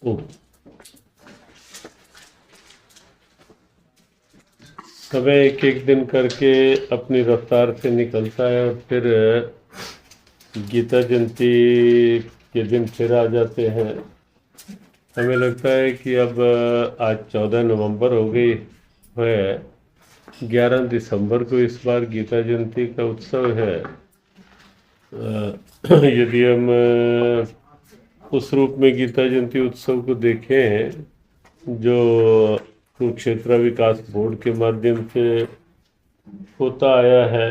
ओ, समय एक एक दिन करके अपनी रफ्तार से निकलता है और फिर गीता जयंती के दिन फिर आ जाते हैं। हमें लगता है कि अब आज 14 नवंबर हो गई है। 11 दिसंबर को इस बार गीता जयंती का उत्सव है। यदि हम उस रूप में गीता जयंती उत्सव को देखें जो कुरुक्षेत्र विकास बोर्ड के माध्यम से होता आया है,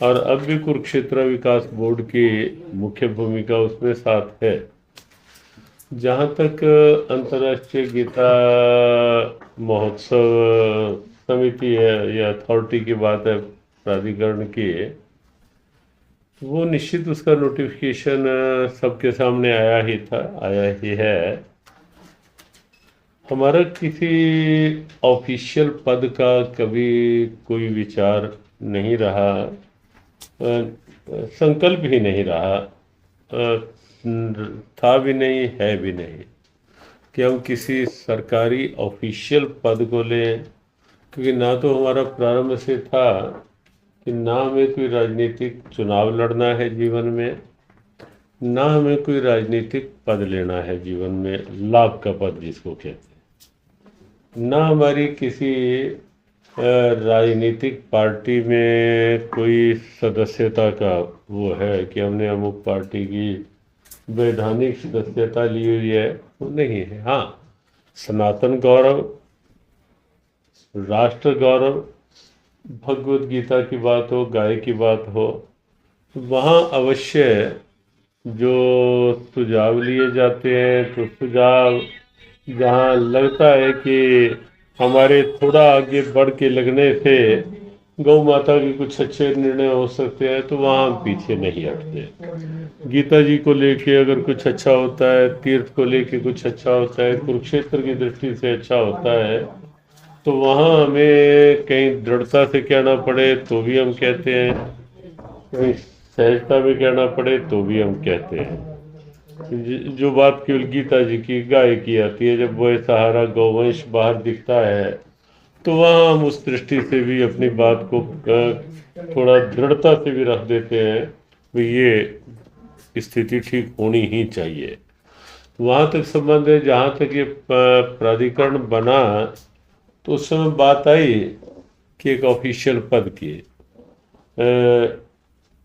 और अब भी कुरुक्षेत्र विकास बोर्ड की मुख्य भूमिका उसमें साथ है। जहाँ तक अंतर्राष्ट्रीय गीता महोत्सव समिति है या अथॉरिटी की बात है प्राधिकरण की, वो निश्चित उसका नोटिफिकेशन सबके सामने आया ही था, आया ही है। हमारा किसी ऑफिशियल पद का कभी कोई विचार नहीं रहा, संकल्प ही नहीं रहा, था भी नहीं, है भी नहीं कि हम किसी सरकारी ऑफिशियल पद को लें, क्योंकि ना तो हमारा प्रारंभ से था कि ना हमें कोई राजनीतिक चुनाव लड़ना है जीवन में, ना हमें कोई राजनीतिक पद लेना है जीवन में, लाभ का पद जिसको कहते हैं। ना हमारी किसी राजनीतिक पार्टी में कोई सदस्यता का वो है कि हमने अमुक पार्टी की वैधानिक सदस्यता ली हुई है, वो नहीं है। हाँ, सनातन गौरव, राष्ट्र गौरव, भगवत गीता की बात हो, गाय की बात हो, वहाँ अवश्य जो सुझाव लिए जाते हैं, तो सुझाव जहाँ लगता है कि हमारे थोड़ा आगे बढ़ के लगने से गौ माता के कुछ अच्छे निर्णय हो सकते हैं, तो वहाँ हम पीछे नहीं हटते। गीता जी को लेके अगर कुछ अच्छा होता है, तीर्थ को लेके कुछ अच्छा होता है, कुरुक्षेत्र की दृष्टि से अच्छा होता है, तो वहाँ हमें कहीं दृढ़ता से कहना पड़े तो भी हम कहते हैं, कहीं सहजता में कहना पड़े तो भी हम कहते हैं। जो बात केवल गीता जी की गाय की आती है, जब वो सहारा गौवंश बाहर दिखता है, तो वहाँ हम उस दृष्टि से भी अपनी बात को थोड़ा दृढ़ता से भी रख देते हैं, भाई ये स्थिति ठीक होनी ही चाहिए। वहाँ तक संबंध है। जहाँ तक ये प्राधिकरण बना, तो उस समय बात आई कि एक ऑफिशियल पद की,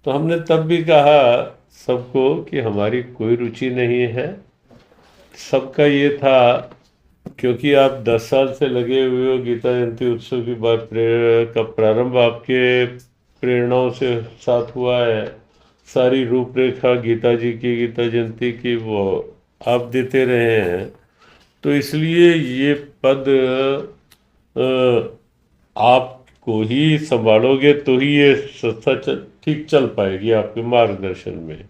तो हमने तब भी कहा सबको कि हमारी कोई रुचि नहीं है। सबका ये था, क्योंकि आप 10 साल से लगे हुए हो, गीता जयंती उत्सव की बात का प्रारंभ आपके प्रेरणाओं से साथ हुआ है। सारी रूपरेखा गीता जी की, गीता जयंती की, वो आप देते रहे हैं। तो इसलिए ये पद आपको ही संभालोगे तो ही ये संस्था ठीक चल पाएगी आपके मार्गदर्शन में।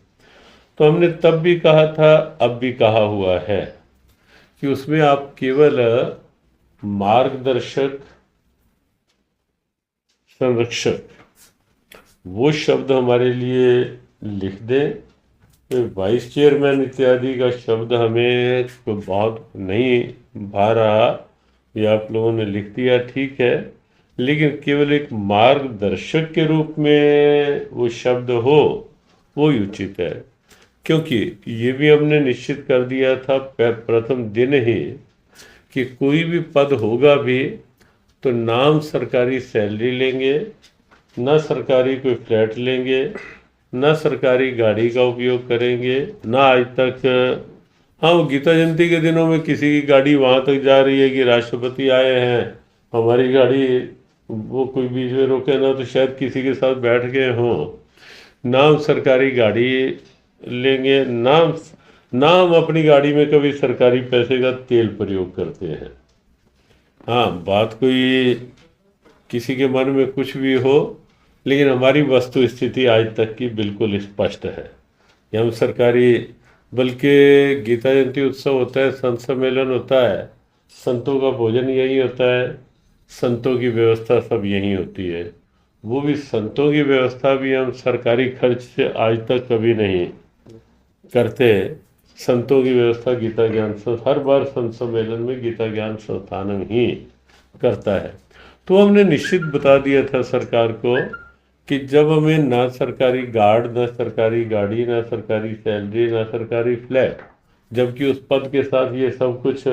तो हमने तब भी कहा था, अब भी कहा हुआ है कि उसमें आप केवल मार्गदर्शक, संरक्षक, वो शब्द हमारे लिए लिख दें। तो वाइस चेयरमैन इत्यादि का शब्द हमें तो बहुत नहीं भा रहा, ये आप लोगों ने लिख दिया, ठीक है, लेकिन केवल एक मार्गदर्शक के रूप में वो शब्द हो, वो ही उचित है। क्योंकि ये भी हमने निश्चित कर दिया था प्रथम दिन ही कि कोई भी पद होगा भी तो नाम सरकारी सैलरी लेंगे, ना सरकारी कोई फ्लैट लेंगे, ना सरकारी गाड़ी का उपयोग करेंगे, ना आज तक। हाँ, वो गीता जयंती के दिनों में किसी की गाड़ी वहाँ तक जा रही है कि राष्ट्रपति आए हैं, हमारी गाड़ी, वो कोई बीच में रोके ना तो शायद किसी के साथ बैठ गए हों। ना हम सरकारी गाड़ी लेंगे, ना हम अपनी गाड़ी में कभी सरकारी पैसे का तेल प्रयोग करते हैं। हाँ, बात कोई किसी के मन में कुछ भी हो, लेकिन हमारी वस्तु स्थिति आज तक की बिल्कुल स्पष्ट है कि हम सरकारी, बल्कि गीता जयंती उत्सव होता है, संत सम्मेलन होता है, संतों का भोजन यही होता है, संतों की व्यवस्था सब यही होती है। वो भी संतों की व्यवस्था भी हम सरकारी खर्च से आज तक कभी नहीं करते। संतों की व्यवस्था गीता ज्ञान संस्थान हर बार संत सम्मेलन में गीता ज्ञान संस्थान ही करता है। तो हमने निश्चित बता दिया था सरकार को कि जब हमें ना सरकारी गार्ड, ना सरकारी गाड़ी, ना सरकारी सैलरी, ना सरकारी फ्लैट, जबकि उस पद के साथ ये सब कुछ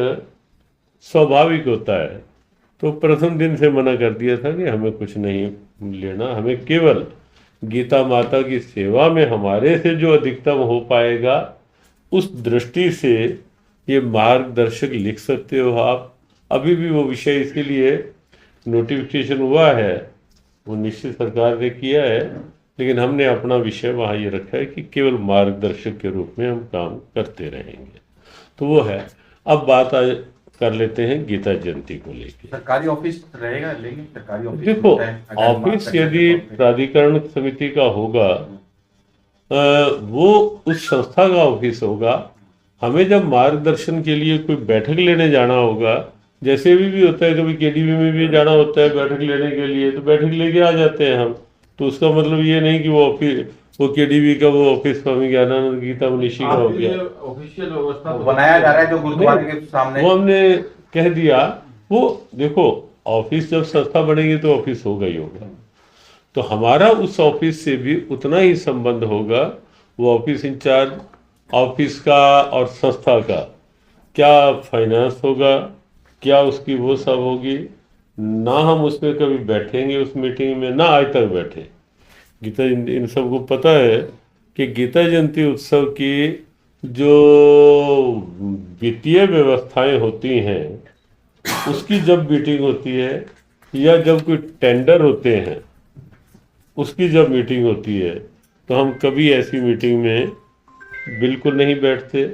स्वाभाविक होता है, तो प्रथम दिन से मना कर दिया था कि हमें कुछ नहीं लेना, हमें केवल गीता माता की सेवा में हमारे से जो अधिकतम हो पाएगा उस दृष्टि से ये मार्गदर्शक लिख सकते हो आप। अभी भी वो विषय इसीलिए नोटिफिकेशन हुआ है, वो निश्चित सरकार ने किया है, लेकिन हमने अपना विषय वहाँ ये रखा है कि केवल मार्गदर्शक के रूप में हम काम करते रहेंगे। तो वो है। अब बात कर लेते हैं गीता जयंती को लेकर। सरकारी ऑफिस रहेगा, लेकिन सरकारी ऑफिस देखो, ऑफिस यदि प्राधिकरण समिति का होगा, वो उस संस्था का ऑफिस होगा। हमें जब मार्गदर्शन के लिए कोई बैठक लेने जाना होगा, जैसे भी होता है, कभी केडीबी में भी जाना होता है बैठक लेने के लिए, तो बैठक लेके आ जाते हैं हम। तो उसका मतलब ये नहीं कि वो ऑफिस, वो केडीबी का वो ऑफिस स्वामी ज्ञानानंद गीता मनीषी का हो गया। ऑफिशियल व्यवस्था बनाया जा रहा है जो गुरुद्वारे के सामने, वो हमने कह दिया। वो देखो, ऑफिस जब संस्था बनेगी तो ऑफिस होगा ही होगा, तो हमारा उस ऑफिस से भी उतना ही संबंध होगा। वो ऑफिस इंचार्ज ऑफिस का और संस्था का क्या फाइनेंस होगा, क्या उसकी वो सब होगी, ना हम उसमें कभी बैठेंगे उस मीटिंग में, ना आज तक बैठे। गीता इन सबको पता है कि गीता जयंती उत्सव की जो वित्तीय व्यवस्थाएं होती हैं, उसकी जब मीटिंग होती है या जब कोई टेंडर होते हैं उसकी जब मीटिंग होती है, तो हम कभी ऐसी मीटिंग में बिल्कुल नहीं बैठते।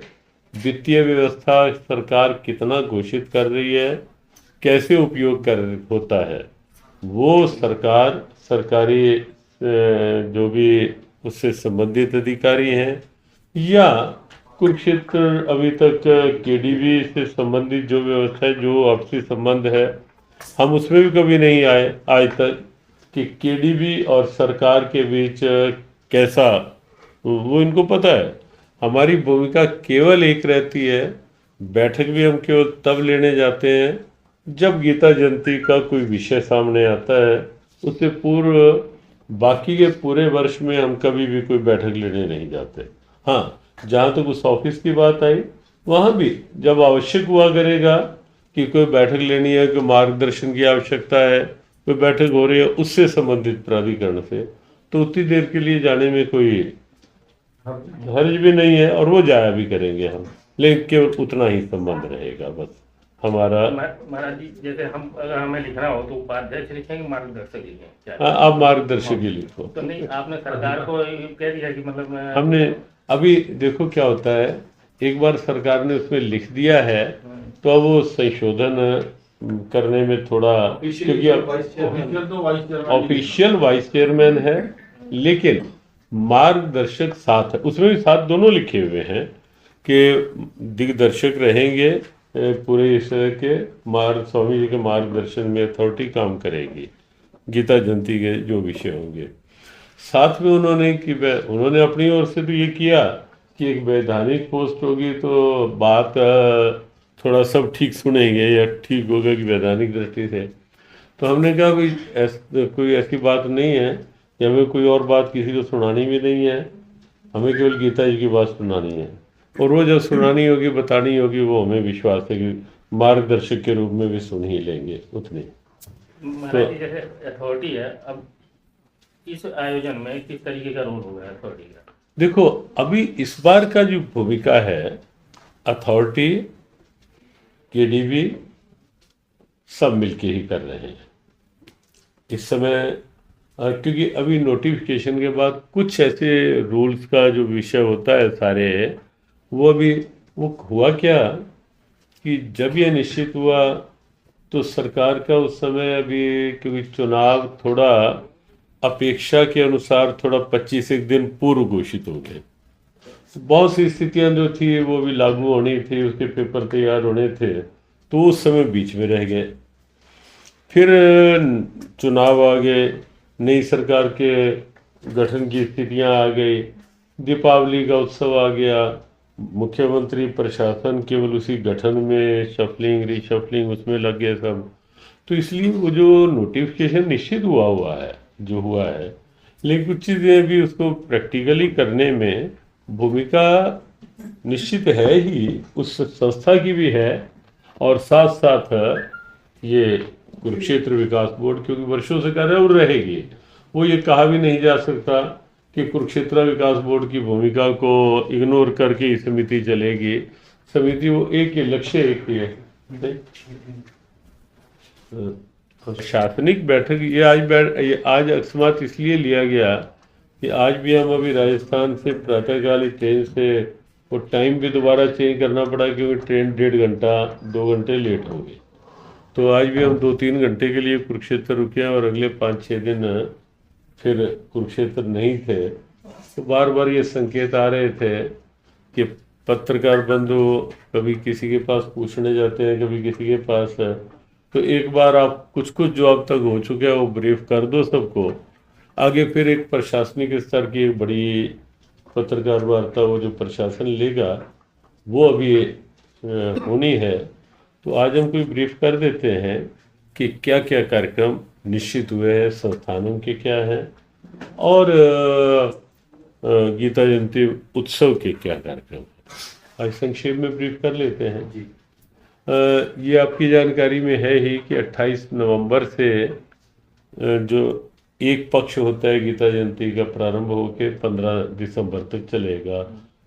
वित्तीय व्यवस्था सरकार कितना घोषित कर रही है, कैसे उपयोग कर होता है, वो सरकार, सरकारी जो भी उससे संबंधित अधिकारी हैं, या कुरुक्षेत्र अभी तक केडीबी से संबंधित जो व्यवस्था है, जो आपसी संबंध है, हम उसमें भी कभी नहीं आए आज तक कि केडीबी और सरकार के बीच कैसा, वो इनको पता है। हमारी भूमिका केवल एक रहती है, बैठक भी हम केवल तब लेने जाते हैं जब गीता जयंती का कोई विषय सामने आता है। उससे पूर्व बाकी के पूरे वर्ष में हम कभी भी कोई बैठक लेने नहीं जाते। हाँ, जहाँ तक उस ऑफिस की बात आई, वहाँ भी जब आवश्यक हुआ करेगा कि कोई बैठक लेनी है, कोई मार्गदर्शन की आवश्यकता है, कोई बैठक हो रही है उससे संबंधित प्राधिकरण से, तो उतनी देर के लिए जाने में कोई हर्ज भी नहीं है, और वो जाया भी करेंगे हम, लेकिन केवल उतना ही संबंध रहेगा बस हमारा। महाराज जी, जैसे हम अगर हमें लिखना हो तो उपाध्याय से लिखेंगे, मार्गदर्शक लिखें? आप मार्गदर्शक ही लिखो। तो नहीं, आपने सरकार को कह दिया कि मतलब हमने अभी देखो क्या होता है, एक बार सरकार ने उसमें लिख दिया है तो अब वो संशोधन करने में थोड़ा, क्योंकि ऑफिशियल वाइस चेयरमैन है, लेकिन मार्गदर्शक साथ है, उसमें भी साथ दोनों लिखे हुए हैं कि दिग्दर्शक रहेंगे पूरे इस के स्वामी जी के मार्गदर्शन में अथॉरिटी काम करेगी गीता जयंती के जो विषय होंगे। साथ में उन्होंने अपनी ओर से तो ये किया कि एक वैधानिक पोस्ट होगी तो बात थोड़ा सब ठीक सुनेंगे या ठीक होगा कि वैधानिक दृष्टि से। तो हमने कहा कोई ऐसी बात नहीं है कि हमें कोई और बात किसी को सुनानी भी नहीं है, हमें केवल गीता जी की बात सुनानी है, और वो जब सुनानी होगी, बतानी होगी, वो हमें विश्वास है कि मार्गदर्शक के रूप में भी सुन ही लेंगे उतनी। तो जैसे अथॉरिटी है, अब इस आयोजन में किस तरीके का रोल होगा अथॉरिटी का? देखो, अभी इस बार का जो भूमिका है, अथॉरिटी, केडीबी सब मिलके ही कर रहे हैं इस समय, क्योंकि अभी नोटिफिकेशन के बाद कुछ ऐसे रूल्स का जो विषय होता है सारे, वो अभी वो हुआ क्या कि जब ये निश्चित हुआ तो सरकार का उस समय, अभी क्योंकि चुनाव थोड़ा अपेक्षा के अनुसार थोड़ा 25 एक दिन पूर्व घोषित हो गए, बहुत सी स्थितियां जो थी वो भी लागू होनी थी, उसके पेपर तैयार होने थे, तो उस समय बीच में रह गए। फिर चुनाव आ गए, नई सरकार के गठन की स्थितियां आ गई, दीपावली का उत्सव आ गया, मुख्यमंत्री प्रशासन केवल उसी गठन में शफलिंग रिशफलिंग उसमें लग गए सब। तो इसलिए वो जो नोटिफिकेशन निश्चित हुआ है जो हुआ है, लेकिन कुछ चीज़ें भी उसको प्रैक्टिकली करने में भूमिका निश्चित है ही, उस संस्था की भी है। और साथ साथ ये कुरुक्षेत्र विकास बोर्ड क्योंकि वर्षों से कर रहे हैं और रहेगी, वो ये कहा भी नहीं जा सकता कि कुरुक्षेत्र विकास बोर्ड की भूमिका को इग्नोर करके ये समिति चलेगी। समिति वो एक ही लक्ष्य एक ही है। प्रशासनिक बैठक ये आज अकस्मात इसलिए लिया गया कि आज भी हम अभी राजस्थान से प्रातःकालीन ट्रेन से वो टाइम भी दोबारा चेंज करना पड़ा क्योंकि ट्रेन 1.5 घंटा 2 घंटे लेट हो गई। तो आज भी हम 2-3 घंटे के लिए कुरुक्षेत्र रुके और अगले 5-6 दिन फिर कुरुक्षेत्र नहीं थे। तो बार बार ये संकेत आ रहे थे कि पत्रकार बंधु कभी किसी के पास पूछने जाते हैं, कभी किसी के पास है, तो एक बार आप कुछ जो अब तक हो चुके हैं वो ब्रीफ कर दो सबको। आगे फिर एक प्रशासनिक स्तर की एक बड़ी पत्रकार वार्ता वो जो प्रशासन लेगा वो अभी होनी है। तो आज हम कोई ब्रीफ कर देते हैं कि क्या क्या कार्यक्रम निश्चित हुए हैं, संस्थानों के क्या हैं, और गीता जयंती उत्सव के क्या कार्यक्रम हैं। आज संक्षेप में ब्रीफ कर लेते हैं। ये आपकी जानकारी में है ही कि 28 नवंबर से जो एक पक्ष होता है गीता जयंती का प्रारंभ होकर 15 दिसंबर तक चलेगा,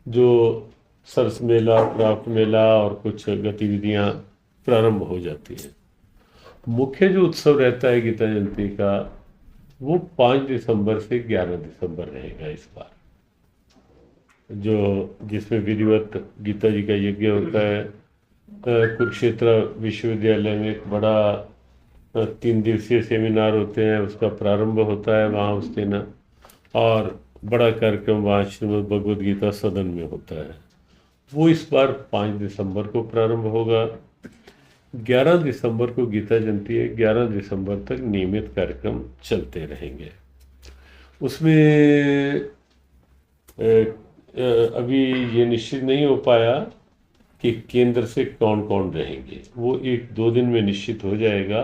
जो सरस मेला, क्राफ्ट मेला और कुछ गतिविधियां प्रारंभ हो जाती हैं। मुख्य जो उत्सव रहता है गीता जयंती का वो 5 दिसंबर से 11 दिसंबर रहेगा इस बार, जो जिसमें विधिवत गीता जी का यज्ञ होता है। कुरुक्षेत्र विश्वविद्यालय में एक बड़ा 3 दिवसीय सेमिनार होते हैं, उसका प्रारंभ होता है वहाँ उस दिन, और बड़ा कार्यक्रम वहाँ श्रीमद् भगवद गीता सदन में होता है। वो इस बार 5 दिसंबर को प्रारंभ होगा। 11 दिसंबर को गीता जयंती है, 11 दिसंबर तक नियमित कार्यक्रम चलते रहेंगे। उसमें अभी ये निश्चित नहीं हो पाया कि केंद्र से कौन कौन रहेंगे, वो 1-2 दिन में निश्चित हो जाएगा।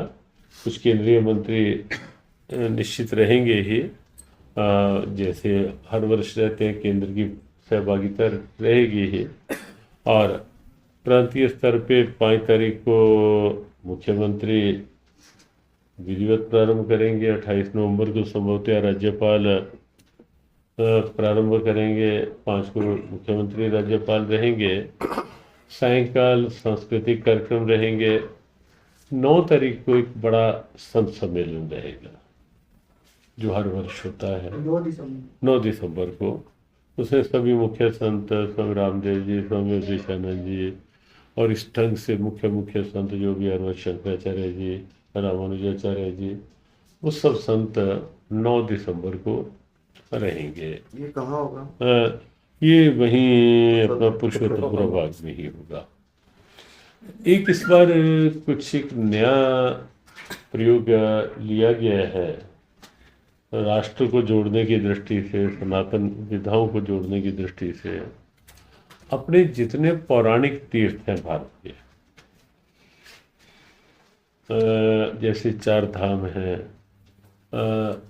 कुछ केंद्रीय मंत्री निश्चित रहेंगे ही, जैसे हर वर्ष रहते हैं, केंद्र की सहभागिता रहेगी ही। और प्रांतीय स्तर पे 5 तारीख को मुख्यमंत्री विधिवत प्रारंभ करेंगे। 28 नवंबर को संभवतः राज्यपाल प्रारंभ करेंगे। 5 को मुख्यमंत्री राज्यपाल रहेंगे। सायंकाल सांस्कृतिक कार्यक्रम रहेंगे। 9 तारीख को एक बड़ा संत सम्मेलन रहेगा जो हर वर्ष होता है 9 दिसंबर को। उसमें सभी मुख्य संत, स्वामी रामदेव जी, स्वामी विवेकानंद जी और इस ढंग से मुख्य संत जो भी हर वर्ष शंकराचार्य जी, रामानुजाचार्य जी, वो सब संत 9 दिसंबर को रहेंगे। ये कहाँ होगा? ये वहीं अपना पुरुषोत्तमपुरा बाग में ही होगा। एक इस बार कुछ एक नया प्रयोग लिया गया है राष्ट्र को जोड़ने की दृष्टि से, सनातन विधाओं को जोड़ने की दृष्टि से। अपने जितने पौराणिक तीर्थ हैं भारत के, जैसे 4 धाम हैं,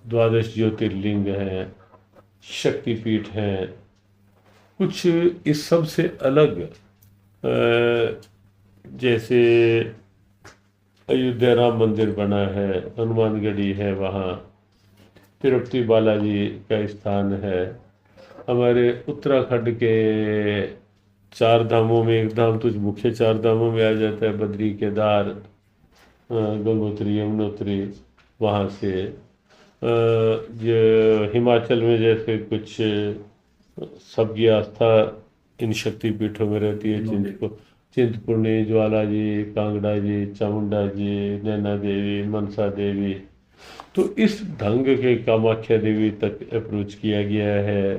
12 ज्योतिर्लिंग हैं, शक्तिपीठ हैं, कुछ इस सब से अलग, जैसे अयोध्या राम मंदिर बना है, हनुमानगढ़ी है, वहाँ तिरुपति बालाजी का स्थान है। हमारे उत्तराखंड के 4 धामों में एक धाम तो मुख्य 4 धामों में आ जाता है, बद्री, केदार, गंगोत्री, यमुनोत्री। वहाँ से जो हिमाचल में जैसे कुछ सबकी आस्था इन शक्तिपीठों में रहती है, चिंतपूर्णी, ज्वाला जी, कांगड़ा जी, चामुंडा जी, नैना देवी, मनसा देवी। तो इस ढंग के कामाख्या देवी तक अप्रोच किया गया है।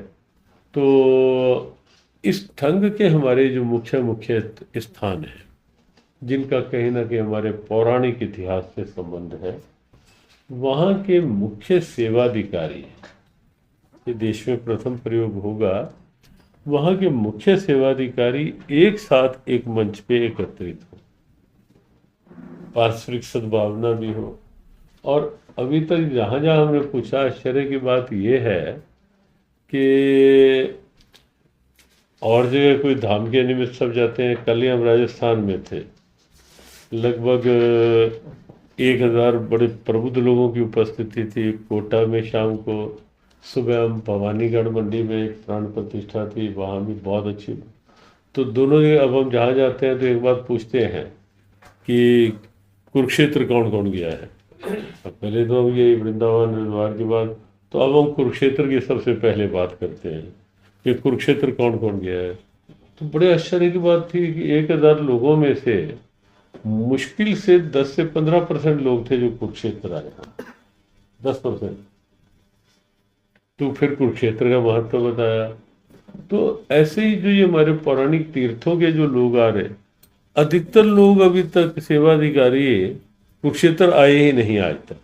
तो इस ढंग के हमारे जो मुख्य स्थान हैं, जिनका कहीं ना कहीं हमारे पौराणिक इतिहास से संबंध है, वहाँ के मुख्य सेवाधिकारी, ये देश में प्रथम प्रयोग होगा, वहाँ के मुख्य सेवाधिकारी एक साथ एक मंच पे एकत्रित हो, पारस्परिक सद्भावना भी हो। और अभी तक जहाँ जहाँ हमने पूछा, आश्चर्य की बात यह है कि और जगह कोई धाम के निमित्त सब जाते हैं, कल ही हम राजस्थान में थे, लगभग 1000 बड़े प्रबुद्ध लोगों की उपस्थिति थी। कोटा में शाम को, सुबह हम भवानीगढ़ मंडी में एक प्राण प्रतिष्ठा थी, वहाँ भी बहुत अच्छी। तो दोनों जगह अब हम जहाँ जाते हैं तो एक बात पूछते हैं कि कुरुक्षेत्र कौन कौन गया है। अब पहले तो हम ये वृंदावन हरिद्वार के बाद, तो अब हम कुरुक्षेत्र की सबसे पहले बात करते हैं कि कुरुक्षेत्र कौन कौन गया है। तो बड़े आश्चर्य की बात थी कि 1000 लोगों में से मुश्किल से 10 से 15% लोग थे जो कुरुक्षेत्र आए हैं, 10%। तो फिर कुरुक्षेत्र का महत्व बताया। तो ऐसे ही जो ये हमारे पौराणिक तीर्थों के जो लोग आ रहे, अधिकतर लोग अभी तक सेवाधिकारी कुरुक्षेत्र आए ही नहीं आज तक,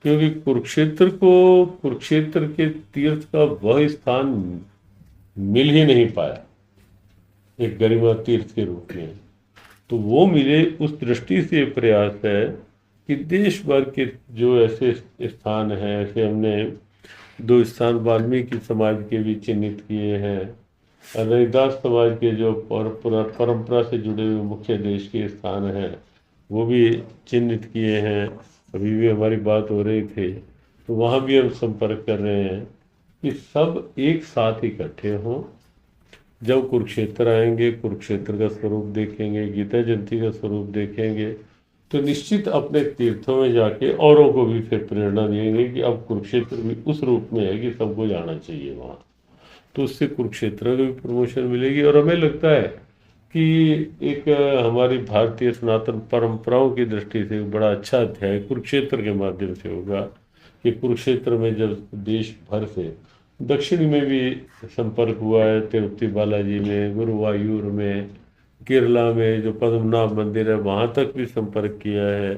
क्योंकि कुरुक्षेत्र के तीर्थ का वह स्थान मिल ही नहीं पाया एक गरिमा तीर्थ के रूप में। तो वो मिले, उस दृष्टि से प्रयास है कि देश भर के जो ऐसे स्थान हैं, ऐसे हमने 2 स्थान वाल्मीकि समाज के भी चिन्हित किए हैं, रविदास समाज के जो परंपरा से जुड़े हुए मुख्य देश के स्थान हैं वो भी चिन्हित किए हैं। अभी भी हमारी बात हो रही थी तो वहाँ भी हम संपर्क कर रहे हैं कि सब एक साथ इकट्ठे हों। जब कुरुक्षेत्र आएंगे, कुरुक्षेत्र का स्वरूप देखेंगे, गीता जयंती का स्वरूप देखेंगे, तो निश्चित अपने तीर्थों में जाके औरों को भी फिर प्रेरणा देंगे कि अब कुरुक्षेत्र भी उस रूप में है कि सबको जाना चाहिए वहाँ। तो उससे कुरुक्षेत्र को भी प्रमोशन मिलेगी। और हमें लगता है कि एक हमारी भारतीय सनातन परंपराओं की दृष्टि से बड़ा अच्छा अध्याय कुरुक्षेत्र के माध्यम से होगा कि कुरुक्षेत्र में जब देश भर से, दक्षिण में भी संपर्क हुआ है, तिरुपति बालाजी में, गुरुवायूर में, केरला में जो पद्मनाभ मंदिर है वहाँ तक भी संपर्क किया है,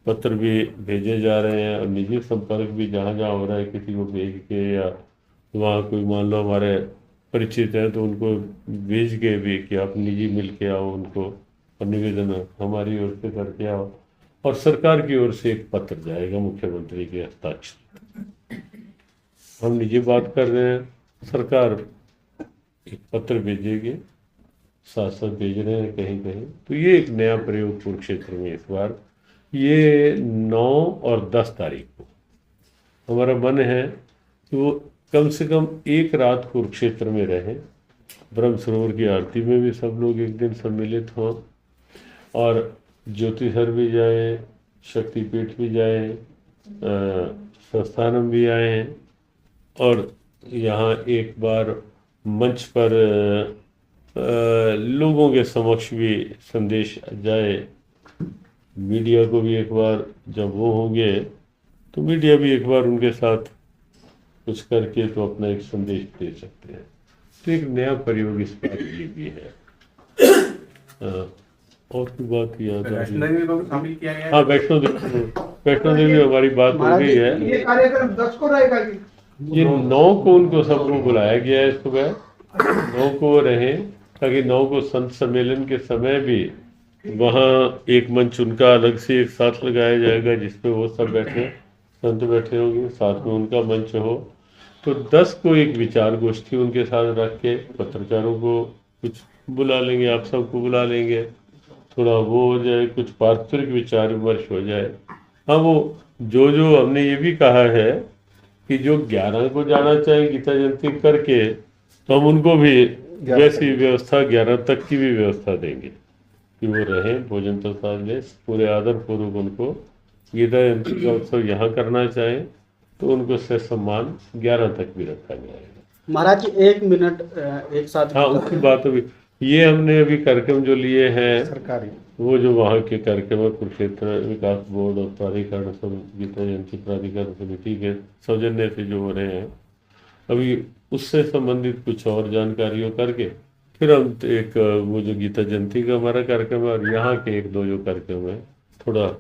पत्र भी भेजे जा रहे हैं, और निजी संपर्क भी जहाँ जहाँ हो रहा है किसी को भेज के, या वहाँ कोई मान लो हमारे परिचित हैं तो उनको भेज के भी कि आप निजी मिल के आओ उनको, और निवेदन हमारी ओर से करके आओ। और सरकार की ओर से एक पत्र जाएगा मुख्यमंत्री के हस्ताक्षर। हम निजी बात कर रहे हैं, सरकार एक पत्र भेजेगी, साथ साथ भेज रहे हैं कहीं कहीं। तो ये एक नया प्रयोग कुरुक्षेत्र में इस बार, ये 9 और 10 तारीख को हमारा मन है कि वो कम से कम एक रात कुरुक्षेत्र में रहें। ब्रह्म सरोवर की आरती में भी सब लोग एक दिन सम्मिलित हों, और ज्योतिषर भी जाए, शक्तिपीठ भी जाए, संस्थानम भी आए, और यहाँ एक बार मंच पर लोगों के समक्ष भी संदेश जाए। मीडिया को भी एक बार जब वो होंगे तो मीडिया भी एक बार उनके साथ कुछ करके तो अपना एक संदेश दे सकते हैं। तो एक नया प्रयोग इस बार ये भी है। और की बात याद आ वैष्णो देवी को भी शामिल किया गया है। हाँ, वैष्णो देवी हमारी बात हो गई है। ये कार्यक्रम 10 को रहेगा कि ये 9 को उनको सबको बुलाया गया है, सुबह 9 को रहे, ताकि 9 को संत सम्मेलन के समय भी वहाँ एक मंच उनका अलग से एक साथ लगाया जाएगा जिसपे वो सब बैठे, संत बैठे होंगे, साथ में उनका मंच हो। तो 10 को एक विचार गोष्ठी उनके साथ रख के पत्रकारों को कुछ बुला लेंगे, आप सबको बुला लेंगे, थोड़ा वो हो जाए, कुछ पारस्परिक विचार विमर्श हो जाए। हाँ, वो जो हमने ये भी कहा है कि जो 11 को जाना चाहे गीता जयंती करके, तो हम उनको भी वैसी व्यवस्था 11 तक की भी व्यवस्था देंगे कि वो रहें, भोजन प्रसाद लें, पूरे आदर पूर्वक उनको गीता जयंती का उत्सव यहाँ करना चाहें तो उनको से सम्मान 11 तक भी रखा जाएगा। महाराज 1 मिनट एक साथ। हाँ, उसकी बात अभी ये हमने अभी कार्यक्रम जो लिए हैं सरकारी, वो जो वहाँ के कार्यक्रम है, कुरुक्षेत्र विकास बोर्ड और प्राधिकरण सब, गीता जयंती प्राधिकरण समिति के सौजन्य से जो हो रहे हैं, अभी उससे संबंधित कुछ और जानकारियों करके फिर हम एक वो जो गीता जयंती का हमारा कार्यक्रम है और यहाँ के 1-2 जो कार्यक्रम है थोड़ा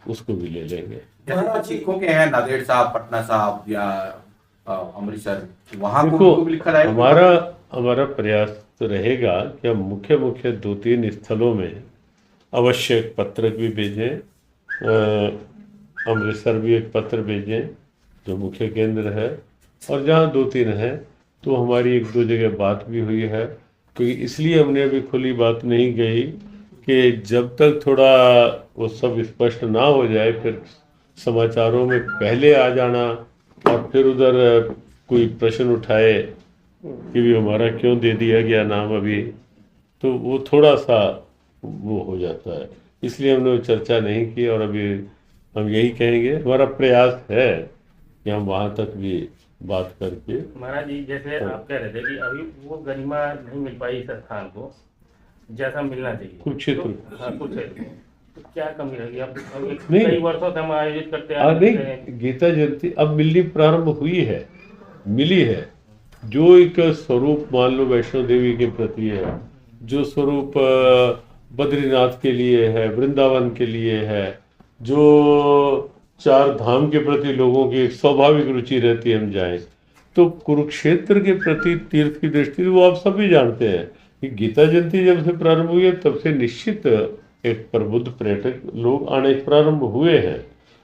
उसको भी ले लेंगे। जैसे सिखों के हैं नांदेड़ साहब, पटना साहब या अमृतसर, वहाँ देखो, को भी लिखा जाएगा। हमारा प्रयास तो रहेगा कि हम मुख्य मुख्य 2-3 स्थलों में अवश्य एक पत्रक भी भेजें। अमृतसर भी एक पत्र भेजें जो मुख्य केंद्र है, और जहाँ 2-3 हैं तो हमारी 1-2 जगह बात भी हुई है। क्योंकि इसलिए हमने अभी खुली बात नहीं कही कि जब तक थोड़ा वो सब स्पष्ट ना हो जाए, फिर समाचारों में पहले आ जाना और फिर उधर कोई प्रश्न उठाए कि भी हमारा क्यों दे दिया गया नाम अभी, तो वो थोड़ा सा वो हो जाता है। इसलिए हमने वो चर्चा नहीं की, और अभी हम यही कहेंगे, हमारा प्रयास है कि हम वहाँ तक भी बात करके। महाराज जी, जैसे आप कह रहे थे कि अभी वो गरिमा नहीं मिल पाई इस स्थान को जैसा मिलना चाहिए कुरुक्षेत्र तो, हाँ कुरुक्षेत्र को, तो क्या कमी रही? अब नहीं। कई वर्षों से हम आयोजित करते आ रहे हैं। नहीं, गीता जयंती अब मिलनी प्रारंभ हुई है, मिली है। जो एक स्वरूप मान लो वैष्णो देवी के प्रति है, जो स्वरूप बद्रीनाथ के लिए है, वृंदावन के लिए है, जो 4 धाम के प्रति लोगों की एक स्वाभाविक रुचि रहती है हम जाएं, तो कुरुक्षेत्र के प्रति तीर्थ की दृष्टि से वो आप सभी जानते हैं कि गीता जयंती जब से प्रारंभ हुई है तब से निश्चित एक प्रबुद्ध पर्यटक लोग आने प्रारंभ हुए हैं,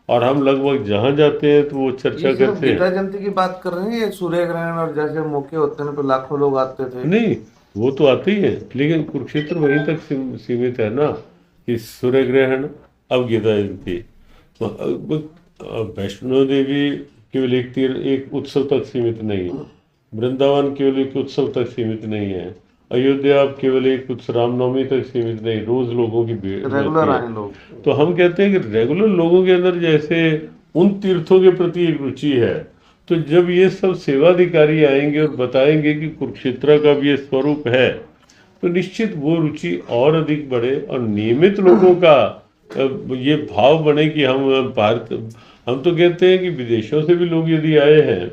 और हम लगभग जहाँ जाते हैं तो वो चर्चा ये सिर्फ करते हैं। गीता जयंती की बात कर रहे हैं, ये सूर्य ग्रहण और जैसे मौके होते हैं तो लाखों लोग आते थे। नहीं, वो तो आते ही है, लेकिन कुरुक्षेत्र वहीं तक सीमित है ना कि सूर्य ग्रहण, अब गीता जयंती। वैष्णो देवी केवल एक उत्सव तक सीमित नहीं है, वृंदावन केवल एक उत्सव तक सीमित नहीं है, अयोध्या केवल एक उत्सव रामनवमी तक सीमित नहीं, रोज लोगों की भीड़ रेगुलर रहती आए है। लोग। तो हम कहते हैं कि रेगुलर लोगों के अंदर जैसे उन तीर्थों के प्रति एक रुचि है, तो जब ये सब सेवाधिकारी आएंगे और बताएंगे कि कुरुक्षेत्र का भी ये स्वरूप है, तो निश्चित वो रुचि और अधिक बढ़े, और नियमित लोगों का ये भाव बने कि हम तो कहते हैं कि विदेशों से भी लोग यदि आए हैं,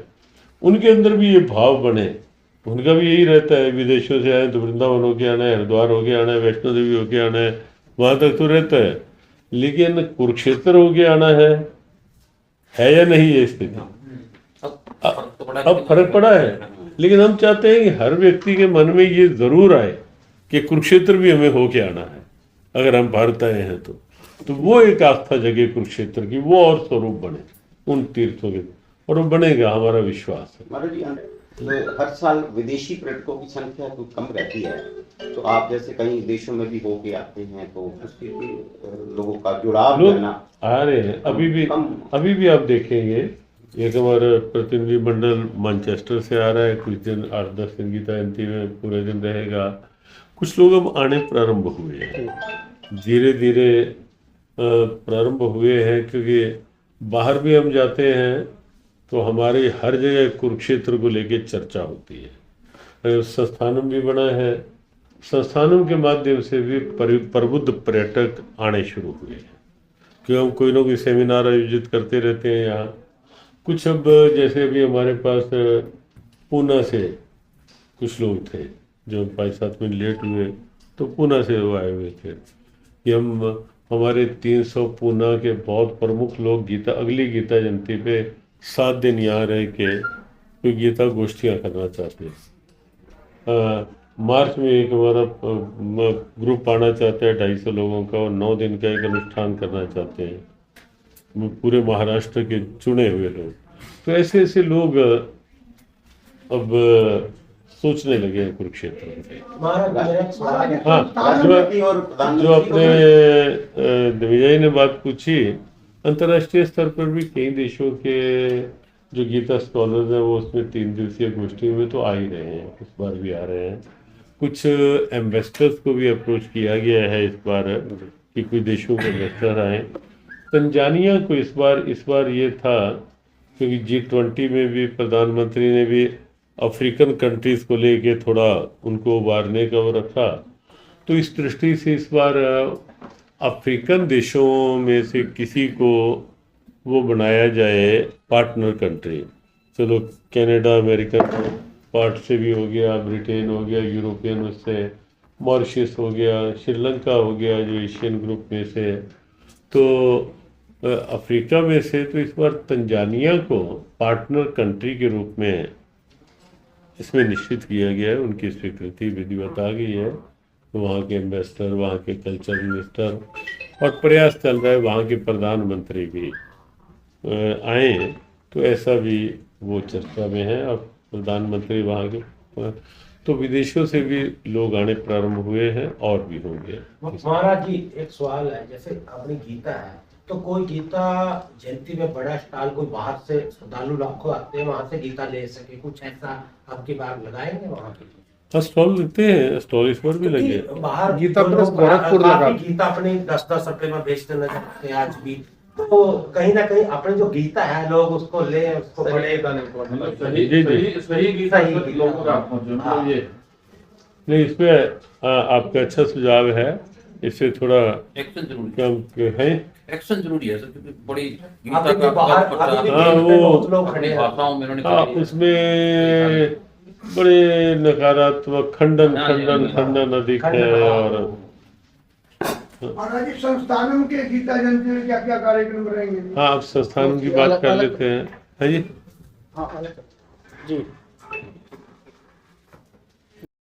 उनके अंदर भी ये भाव बने। उनका भी यही रहता है, विदेशों से आए तो वृंदावन होके आना है, हरिद्वार होके आना है, वैष्णो देवी होके आना है, वहां तक तो रहता है, लेकिन कुरुक्षेत्र होके आना है या नहीं ये स्थिति? अब फर्क पड़ा है, लेकिन हम चाहते हैं कि हर व्यक्ति के मन में ये जरूर आए कि कुरुक्षेत्र भी हमें होके आना है, अगर हम भारत आए हैं तो वो एक आस्था जगे कुरुक्षेत्र की, वो और स्वरूप बने उन तीर्थों के, और वो बनेगा, हमारा विश्वास है। महाराज जी, तो हर साल विदेशी पर्यटकों की संख्या तो कम रहती है, तो आप जैसे कई देशों में भी होके आते हैं तो उसके भी लोगों का जुड़ाव लोग रहना आ रहे हैं। अभी भी आप देखेंगे, एक हमारा प्रतिनिधि मंडल मैनचेस्टर से आ रहा है, कुछ दिन 8-10 दिन गीता जयंती में पूरे दिन रहेगा। कुछ लोग अब आने प्रारंभ हुए हैं, धीरे धीरे प्रारंभ हुए हैं, क्योंकि बाहर भी हम जाते हैं तो हमारे हर जगह कुरुक्षेत्र को लेके चर्चा होती है। संस्थानम भी बना है, संस्थानम के माध्यम से भी प्रबुद्ध पर्यटक आने शुरू हुए हैं, क्योंकि हम कोई ना कोई सेमिनार आयोजित करते रहते हैं यहाँ। कुछ अब जैसे अभी हमारे पास पूना से कुछ लोग थे जो 5-7 मिनट लेट हुए, तो पूना से वो आए हुए थे कि हमारे 300 पूना के बहुत प्रमुख लोग अगली गीता जयंती पे 7 दिन यहाँ रह के कोई गीता गोष्ठियाँ करना चाहते हैं। मार्च में एक हमारा ग्रुप आना चाहता है 250 लोगों का, और 9 दिन का एक अनुष्ठान करना चाहते हैं, पूरे महाराष्ट्र के चुने हुए लोग। तो ऐसे ऐसे लोग अब सोचने लगे हैं कुरुक्षेत्र में। हाँ, जो अपने दिग्विजय ने बात पूछी, अंतर्राष्ट्रीय स्तर पर भी कई देशों के जो गीता स्कॉलर्स हैं वो उसमें 3 दिवसीय गोष्ठी में तो आ ही रहे हैं, इस बार भी आ रहे हैं। कुछ एम्बेसडर्स को भी अप्रोच किया गया है इस बार कि कुछ देशों के एम्बेसडर आए। तंजानिया को इस बार ये था, क्योंकि G20 में भी प्रधानमंत्री ने भी अफ्रीकन कंट्रीज को लेके थोड़ा उनको उबारने का वो रखा, तो इस दृष्टि से इस बार अफ्रीकन देशों में से किसी को वो बनाया जाए पार्टनर कंट्री। चलो कनाडा, अमेरिका पार्ट से भी हो गया, ब्रिटेन हो गया, यूरोपियन उससे, मॉरिशस हो गया, श्रीलंका हो गया जो एशियन ग्रुप में से, तो अफ्रीका में से तो इस बार तंजानिया को पार्टनर कंट्री के रूप में इसमें निश्चित किया गया है, उनकी स्वीकृति विधिवत आ गई है। तो वहाँ के एम्बेसडर, वहाँ के कल्चर मिनिस्टर और प्रयास चल रहा है वहाँ के प्रधानमंत्री भी आए हैं, तो ऐसा भी वो चर्चा में है। और प्रधानमंत्री वहाँ के तो विदेशों से भी लोग आने प्रारंभ हुए हैं और भी होंगे। महाराज जी एक सवाल है, जैसे अपनी गीता है तो कोई गीता जयंती में बड़ा स्टॉल कोई बाहर से श्रद्धालु लाखों आते हैं वहां से गीता ले सके, कुछ ऐसा आपकी बार लगाएंगे वहां पे? स्टॉल लगते हैं, स्टॉल इस पर भी लगे। बाहर गीता जो प्रेस लोग गोरखपुर काफी लगा। गीता अपनी 10-10 रुपए में बेचते नजर आते हैं आज भी, तो कहीं ना कहीं अपने जो गीता है लोग उसको ले उसको पढ़े। सही गीता लोगों का हाँ। ये नहीं, इसमें आपका अच्छा सुझाव है, इससे थोड़ा एक्शन जरूरी कम है। एक्शन जरूरी है सर, क्योंकि बड़ी अभी गीता भी का बाहर प्रचार अभी भी हाँ, देश में वो- बहुत लोग खड़े अपनी हैं। भाषाओं में उन्होंने हाँ, करी है। उसमें बड़े नकारात्मक खंडन हाँ, खंडन हाँ, खंडन अधिक खंडन, है। हाँ। और महाराज जी संस्थानों के गीता जयंती में क्या क्या कार्यक्रम रहेंगे? हाँ, आप संस्थान की बात कर लेते हैं। है जी। हाँ जी।